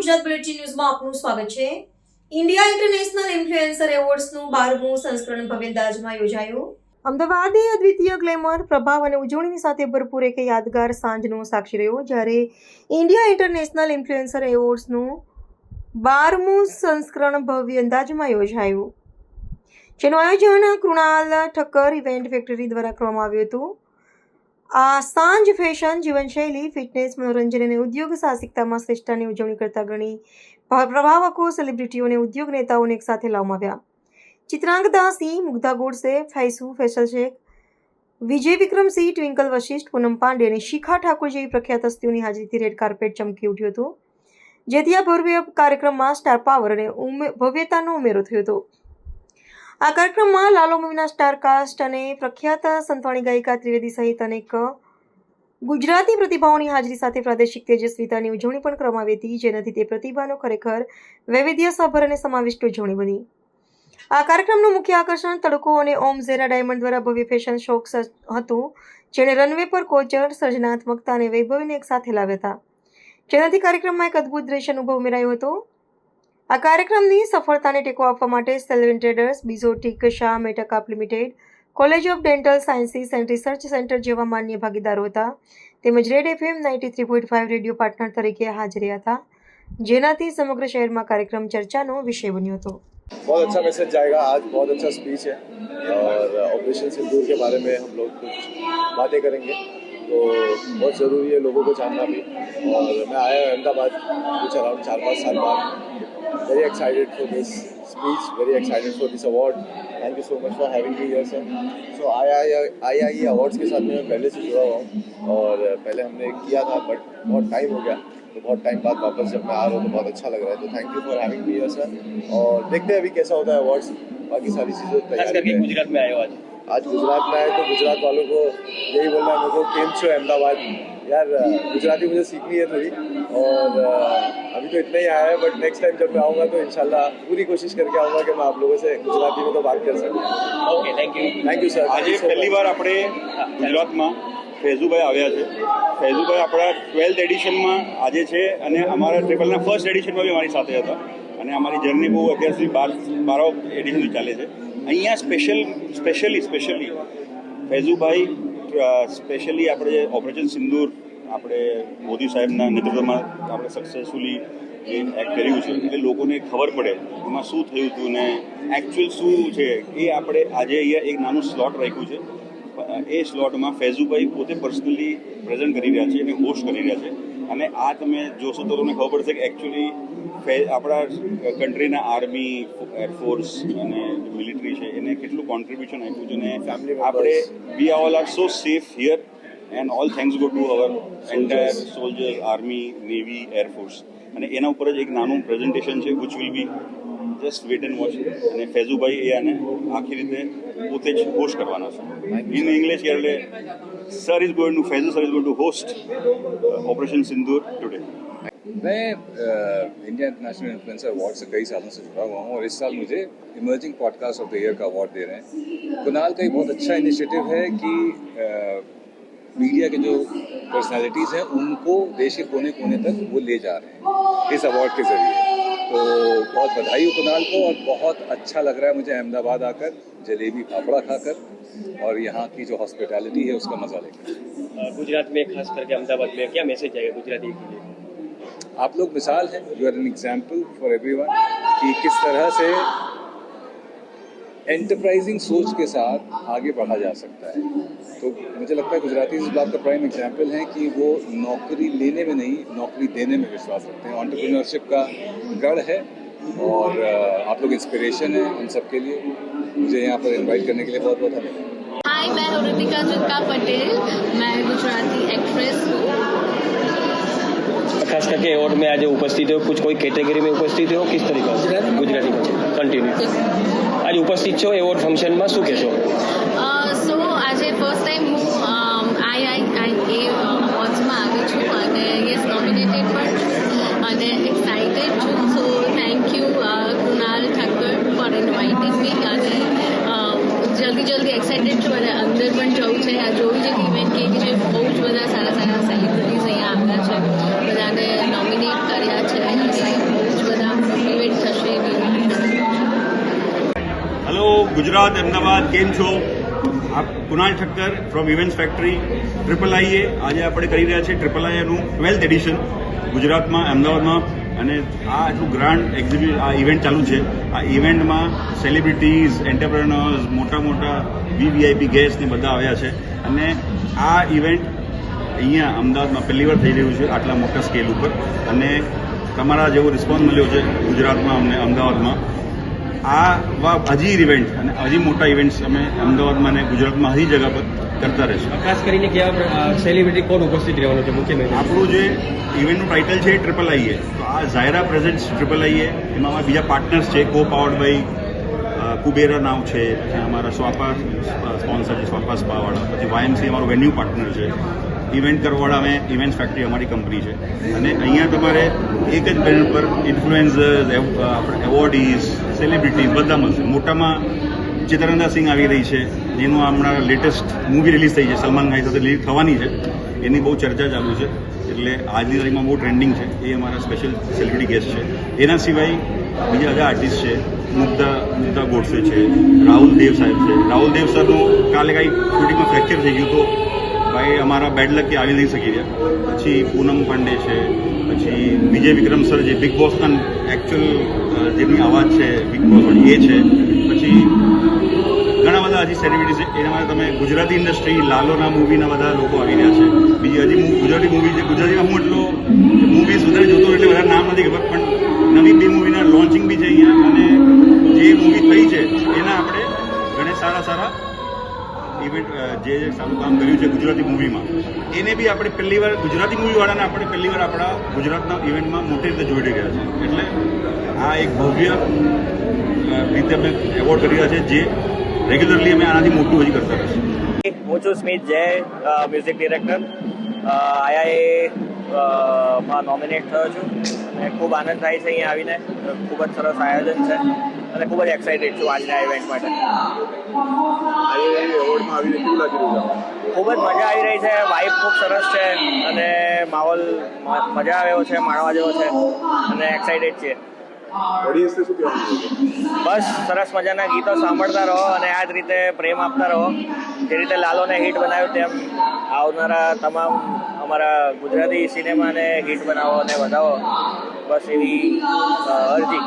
Gujarat bulletin ન્યૂઝમાં આપનું સ્વાગત છે। ઇન્ડિયા ઇન્ટરનેશનલ ઇન્ફ્લુએન્સર એવોર્ડ્સનું 12મું સંસ્કરણ ભવ્ય અંદાજમાં યોજાયું। અમદાવાદે અદ્વિતીય ગ્લેમર, પ્રભાવ અને ઉજવણીની સાથે ભરપૂર એક યાદગાર સાંજનો સાક્ષી રહ્યો, જ્યારે ઇન્ડિયા ઇન્ટરનેશનલ ઇન્ફ્લુએન્સર એવોર્ડ્સનું 12મું સંસ્કરણ ભવ્ય અંદાજમાં યોજાયું, જેનું આયોજન કૃણાલ ઠક્કર ઇવેન્ટ ફેક્ટરી દ્વારા કરવામાં આવ્યું હતું। આ સાંજ ફેશન, જીવનશૈલી, ફિટનેસ, મનોરંજન અને ઉદ્યોગ સાહસિકતામાં શ્રેષ્ઠતાની ઉજવણી કરતા ઘણી પ્રભાવકો, સેલિબ્રિટીઓ અને ઉદ્યોગ નેતાઓને એક સાથે લાવવામાં આવ્યા। ચિત્રાંગદા સિંહ, મુગ્ધા ગોડસે, ફૈસુ ફૈસલ શેખ, વિજય વિક્રમ સિંહ, ટ્વિંકલ વશિષ્ઠ, પૂનમ પાંડે અને શિખા ઠાકુર જેવી પ્રખ્યાત હસ્તીઓની હાજરીથી રેડ કાર્પેટ ચમકી ઉઠ્યું હતું, જેથી આ ભવ્ય કાર્યક્રમમાં સ્ટાર પાવર અને ભવ્યતાનો ઉમેરો થયો હતો। આ કાર્યક્રમમાં લાલો મૂવીના સ્ટાર કાસ્ટ અને પ્રખ્યાત સંતવાણી ગાયિકા ત્રિવેદી સહિત અનેક ગુજરાતી પ્રતિભાઓની હાજરી સાથે પ્રાદેશિક તેજસ્વીતાની ઉજવણી પણ કરવામાં આવી હતી, જેનાથી તે પ્રતિભાનો ખરેખર વૈવિધ્યસભર અને સમાવિષ્ટ ઉજવણી બની। આ કાર્યક્રમનું મુખ્ય આકર્ષણ તડકો અને ઓમ ઝેરા ડાયમંડ દ્વારા ભવ્ય ફેશન શો હતું, જેણે રનવે પર કોચર, સર્જનાત્મકતા અને વૈભવીને એક સાથે લાવ્યા હતા, જેનાથી કાર્યક્રમમાં એક અદ્ભુત દ્રશ્ય અનુભવ ઉમેરાયો હતો। આ કાર્યક્રમની સફળતાને ટેકો આપવા માટે Selvin traders, Bizotic, Shah Metacap limited, college of dental sciences and research centre જેવા માન્ય ભાગીદારો હતા, તેમજ રેડ FM 93.5 રેડિયો પાર્ટનર તરીકે હાજર રહ્યા હતા, જેનાથી સમગ્ર શહેરમાં કાર્યક્રમ ચર્ચાનો વિષય બન્યો હતો। बहुत अच्छा मैसेज जाएगा। आज बहुत अच्छा स्पीच है और ऑपरेशन सिंदूर के बारे में हम लोग कुछ बातें करेंगे, तो बहुत ज़रूरी है लोगों को जानना भी। और मैं आया अहमदाबाद कुछ अराउंड 4-5 साल बाद। Very excited for this speech, very excited for this award. Thank you so much for having me here sir. So IIE awards के साथ मैं पहले से जुड़ा हुआ हूँ और पहले हमने किया था, बट बहुत टाइम हो गया, तो बहुत टाइम बाद वापस जब मैं आ रहा हूँ तो बहुत अच्छा लग रहा है। तो thank you for having me here sir. और देखते हैं अभी कैसा होता है अवार्ड्स, बाकी सारी चीज़ें खास करके गुजरात में आए हो आज गुजरात में आए तो गुजरात वालों को यही बोलना है मेरे को, केम छो अहमदाबाद। यार गुजराती मुझे सीखनी है थोड़ी, और अभी तो इतना ही आया है, बट नेक्स्ट टाइम जब मैं आऊँगा तो इंशाल्लाह पूरी कोशिश करके आऊँगा कि मैं आप लोगों से गुजराती में तो बात कर सकूँ। Okay, thank you sir. आज पहली बार આપણે ગુજરાતમાં ફૈઝુભાઈ આવ્યા છે। ફૈઝુભાઈ આપણા 12th એડિશનમાં આજે છે અને અમારા ટ્રિપલના ફર્સ્ટ એડિશનમાં બી અમારી સાથે હતા અને અમારી જર્ની બહુ અત્યાર સુધી 12 એડિશન ચાલે છે। અહીંયા સ્પેશિયલી ફૈઝુભાઈ સ્પેશિયલી આપણે ઓપરેશન સિંદૂર આપણે મોદી સાહેબના નેતૃત્વમાં આપણે સક્સેસફુલી એ એક્ટ કર્યું છે, એટલે લોકોને ખબર પડે એમાં શું થયું હતું ને એકચ્યુઅલ શું છે એ આપણે આજે અહીંયા એક નાનું સ્લોટ રાખ્યું છે। એ સ્લોટમાં ફૈઝુભાઈ પોતે પર્સનલી પ્રેઝન્ટ કરી રહ્યા છે અને હોસ્ટ કરી રહ્યા છે, અને આ તમે જોશો તો તમને ખબર પડશે કે એકચ્યુઅલી આપણા કન્ટ્રીના આર્મી, એરફોર્સ અને મિલિટરી છે એને કેટલું કોન્ટ્રીબ્યુશન આપ્યું છે, અને આપણે we all are so safe here and all thanks go to our entire soldier, army, navy, air force. અને એના ઉપર જ એક નાનું પ્રેઝન્ટેશન છે which will be just wait and watch, અને ફૈઝુભાઈ એ આને આખી રીતે પોતે જ હોસ્ટ કરવાના છે ઇન ઇંગ્લિશ। એટલે sir is going to Faizu sir is going to host operation Sindoor today. मैं इंडिया इंटरनेशनल इन्फ्लुएंसर अवार्ड से कई सालों से जुड़ा हुआ हूँ और इस साल मुझे emerging podcast of the year का अवार्ड दे रहे हैं। कुणाल का एक बहुत अच्छा इनिशिएटिव है कि मीडिया के जो पर्सनालिटीज़ हैं उनको देश के कोने कोने तक वो ले जा रहे हैं इस अवार्ड के ज़रिए। तो बहुत बधाई हो कुणाल को, और बहुत अच्छा लग रहा है मुझे अहमदाबाद आकर जलेबी फाफड़ा खाकर और यहाँ की जो हॉस्पिटैलिटी है उसका मज़ा लेकर। गुजरात में खास करके अहमदाबाद में क्या मैसेज जाएगा गुजराती के लिए? आप लोग मिसाल हैं, you are an example for everyone कि किस तरह से एंटरप्राइजिंग सोच के साथ आगे बढ़ा जा सकता है। तो मुझे लगता है गुजराती इस बात का प्राइम एग्जाम्पल है कि वो नौकरी लेने में नहीं, नौकरी देने में विश्वास रखते हैं। एंटरप्रेन्योरशिप का गढ़ है और आप लोग इंस्पिरेशन हैं उन सब के लिए। मुझे यहाँ पर इन्वाइट करने के लिए बहुत बहुत धन्यवाद। हाय, मैं ऋतिका जुल्का पटेल, मैं गुजराती एक्ट्रेस हूँ। खास करके अवार्ड में आज उपस्थित हो, कुछ कोई कैटेगरी में उपस्थित हो, किस तरीके गुजराती में कंटिन्यू आज उपस्थित છો એવોર્ડ ફંક્શનમાં, શું કહેશો? સો આજે ફર્સ્ટ ટાઈમ હું IIE અવોર્ડ્સમાં આવી છું અને યસ નોમિનેટેડ પણ છું અને એક્સાઇટેડ છું। So thank you Krunal Thakkar four inviting મી, અને જલ્દી એક્સાઇટેડ છું અને અંદર પણ જવું છે। આ જોયું છે કે ઇવેન્ટ કે જે બહુ જ બધા સારા સેલિબ્રિટીઝ અહીંયા આવ્યા છે, બધાને નોમિનેટ કર્યા છે। ગુજરાત, અમદાવાદ, કેમ છો? આપ Kunal Thakkar from events factory IIIA. આજે આપણે કરી રહ્યા છીએ IIIAનું 12th એડિશન ગુજરાતમાં, અમદાવાદમાં. અને આ એટલું ગ્રાન્ડ આ ઇવેન્ટ ચાલુ છે. આ ઇવેન્ટમાં સેલિબ્રિટીઝ, એન્ટરપ્રેનર્સ, મોટા VVIP ગેસ્ટ ને બધા આવ્યા છે. અને આ ઇવેન્ટ અહીંયા અમદાવાદમાં પહેલી વાર થઈ રહ્યું છે આટલા મોટા સ્કેલ ઉપર. અને તમારા જેવો રિસ્પોન્સ મળ્યો છે ગુજરાતમાં અમને, અમદાવાદમાં. આ હજી ઇવેન્ટ અને હજી મોટા ઇવેન્ટ્સ અમે અમદાવાદમાં અને ગુજરાતમાં હજી જગા પર કરતા રહીશું. ખાસ કરીને કેવા સેલિબ્રિટી કોણ ઉપસ્થિત રહેવાનું છે મુખ્ય મહેમાન? આપણું જે ઇવેન્ટનું ટાઇટલ છે IIIA. તો આ ઝાયરા પ્રેઝન્ટ્સ IIIA. એમાં અમારા બીજા પાર્ટનર્સ છે, કો પાવર્ડ બાય કુબેરા નામ છે, પછી અમારા સ્વાપા સ્પોન્સર છે, સ્વાપા સ્પાવાળા, પછી YMC અમારો વેન્યુ પાર્ટનર છે, ઇવેન્ટ કરવાવાળા અમે ઇવેન્ટ્સ ફેક્ટરી અમારી કંપની છે. અને અહીંયા તમારે એક જ પેનલ પર ઇન્ફ્લુએન્સર્સ, એવોર્ડીઝ, સેલિબ્રિટીઝ બધા મળશે. મોટામાં ચિત્રંગા સિંહ આવી રહી છે, જેનું હમણાં લેટેસ્ટ મૂવી રિલીઝ થઈ છે, સલમાન ખાન સાથે રિલીઝ થવાની છે. એની બહુ ચર્ચા ચાલુ છે, એટલે આજની તારીખમાં બહુ ટ્રેન્ડિંગ છે. એ અમારા સ્પેશિયલ સેલિબ્રિટી ગેસ્ટ છે. એના સિવાય બીજા બધા આર્ટિસ્ટ છે, મુગ્ધા ગોડસે છે, રાહુલ દેવ સાહેબ છે. રાહુલ દેવ સરનું કાલે કાંઈ શૂટિંગમાં ફ્રેક્ચર થઈ ગયું, તો ભાઈ અમારા બેડ લક કે આવી નહીં શકી રહ્યા. પછી પૂનમ પાંડે છે, પછી વિજય વિક્રમ સર જે બિગ બોસના એકચ્યુઅલ જેની અવાજ છે બિગ બોસ એ છે. પછી ઘણા બધા હજી સેલિબ્રિટી છે. એના માટે તમે ગુજરાતી ઇન્ડસ્ટ્રી, લાલોના મૂવીના બધા લોકો આવી રહ્યા છે. બીજી હજી ગુજરાતી મૂવી છે. ગુજરાતીમાં હું એટલો મૂવીઝ વધારે જોતો એટલે વધારે નામ નથી ખબર, પણ નવી 2 મૂવીના લોન્ચિંગ બી છે અહીંયા. અને જે મૂવી થઈ છે એના આપણે ઘણા સારા ઇવેન્ટ જે સારું કામ કર્યું છે ગુજરાતી મૂવીમાં, એને બી આપણે પહેલી વાર ગુજરાતી મૂવીવાળાને આપણે પહેલી વાર આપણા ગુજરાતના ઇવેન્ટમાં મોટી રીતે જોઈ રહ્યા છે. એટલે આ એક ભવ્ય રીતે અમે એવોર્ડ કરી રહ્યા છે, જે રેગ્યુલરલી અમે આનાથી મોટું હજી કરતા રહીશું. હું છું સ્મિત જય, મ્યુઝિક ડિરેક્ટર. IIA નોમિનેટ થયો છું અને ખૂબ આનંદ થાય છે અહીંયા આવીને. ખૂબ જ સરસ આયોજન છે અને ખૂબ જ એક્સાઇટેડ છું આજના ઇવેન્ટ માટે. એવોર્ડમાં આવીને કેવું લાગી રહ્યું છે? ખૂબ જ મજા આવી રહી છે. વાઇબ ખૂબ સરસ છે અને માહોલ મજા આવે એવો છે, માણવા જેવો છે અને એક્સાઇટેડ છીએ. ઓડિયન્સને શું કહેવાનું છે? બસ સરસ મજાના ગીતો સાંભળતા રહો અને આ જ રીતે પ્રેમ આપતા રહો. જે રીતે લાલોને હિટ બનાવ્યું તેમ આવનારા તમામ અમારા ગુજરાતી સિનેમાને હિટ બનાવો અને વધાવો, બસ એવી અરજી.